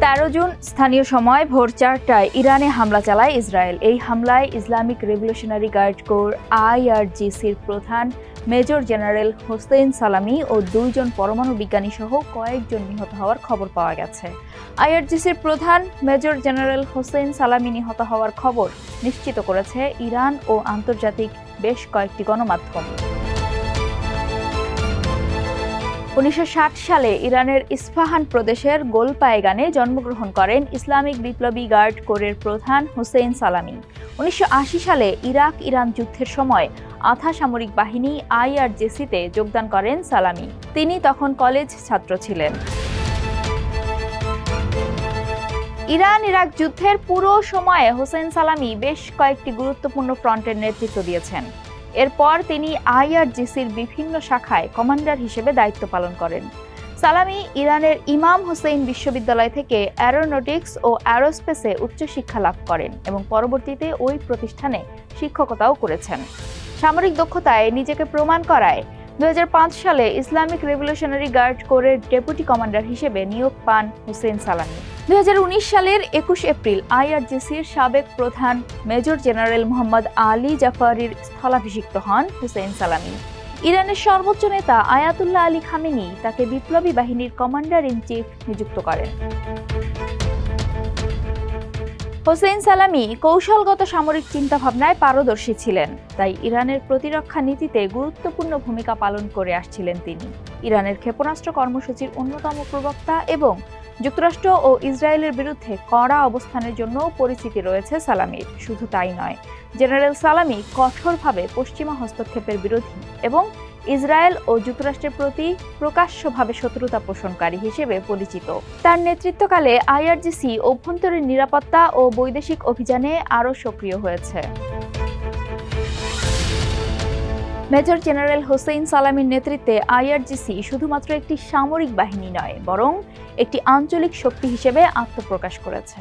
13 June স্থানীয় সময় ভোর 4টায় ইরানে হামলা চালায় ইসরায়েল। এই হামলায় ইসলামিক রেভলিউশনারি গার্ড কোর IRGCর প্রধান মেজর জেনারেল হোসেইন সালামি ও 2 জন পরমাণু বিজ্ঞানী সহ কয়েকজন নিহত হওয়ার খবর পাওয়া গেছে। IRGCর প্রধান মেজর জেনারেল হোসেইন সালামি নিহত হওয়ার খবর নিশ্চিত করেছে ইরান ও আন্তর্জাতিক বেশ কয়েকটি গণমাধ্যম। 1960 সালে ইরানের ইস্পাহান প্রদেশের গোলপায়েগানে জন্মগ্রহণ করেন ইসলামিক বিপ্লবী গার্ড কোরের প্রধান হোসেইন সালামি। 1980 সালে ইরাক-ইরান যুদ্ধের সময় আধা সামরিক বাহিনী IRGCতে যোগদান করেন সালামি। তিনি তখন কলেজ ছাত্র ছিলেন। ইরান-ইরাক যুদ্ধের পুরো সময়ে হোসেইন সালামি বেশ কয়েকটি গুরুত্বপূর্ণ ফ্রন্টের নেতৃত্ব দিয়েছেন। এরপর তিনি IRGCর বিভিন্ন শাখায় কমান্ডার হিসেবে দায়িত্ব পালন করেন। সালামি ইরানের ইমাম হুসেইন বিশ্ববিদ্যালয় থেকে অ্যারোনটিক্স ও অ্যারোস্পেসে উচ্চশিক্ষা লাভ করেন এবং পরবর্তীতে ওই প্রতিষ্ঠানে শিক্ষকতাও করেছেন। সামরিক দক্ষতায় নিজেকে প্রমাণ করায় 2005 সালে ইসলামিক রেভলিউশনারি গার্ড কোরের ডেপুটি কমান্ডার হিসেবে নিয়োগ পান হোসেইন সালামি। 2019 সালের 21 এপ্রিল IRGCর সাবেক প্রধান মেজর জেনারেল মোহাম্মদ আলী জাফারির স্থলাভিষিক্ত হন হোসেইন সালামি। ইরানের সর্বোচ্চ নেতা আয়াতুল্লাহ আলী খামেনি তাকে বিপ্লবী বাহিনীর কমান্ডার ইন চিফ নিযুক্ত করেন। হোসেইন সালামি কৌশলগত সামরিক চিন্তাভাবনায় পারদর্শী ছিলেন, তাই ইরানের প্রতিরক্ষা নীতিতে গুরুত্বপূর্ণ ভূমিকা পালন করে আসছিলেন তিনি। ইরানের ক্ষেপণাস্ত্র কর্মসূচির অন্যতম প্রবক্তা এবং যুক্তরাষ্ট্র ও ইসরায়েলের বিরুদ্ধে কড়া অবস্থানের জন্য পরিচিতি রয়েছে সালামির। শুধু তাই নয়, জেনারেল সালামি কঠোরভাবে পশ্চিমা হস্তক্ষেপের বিরোধী এবং ইসরায়েল ও যুক্তরাষ্ট্রের প্রতি প্রকাশ্যভাবে শত্রুতা পোষণকারী হিসেবে পরিচিত। তার নেতৃত্বকালে IRGC অভ্যন্তরীণ নিরাপত্তা ও বৈদেশিক অভিযানে আরও সক্রিয় হয়েছে। মেজর জেনারেল হোসেইন সালামির নেতৃত্বে IRGC শুধুমাত্র একটি সামরিক বাহিনী নয়, বরং একটি আঞ্চলিক শক্তি হিসেবে আত্মপ্রকাশ করেছে।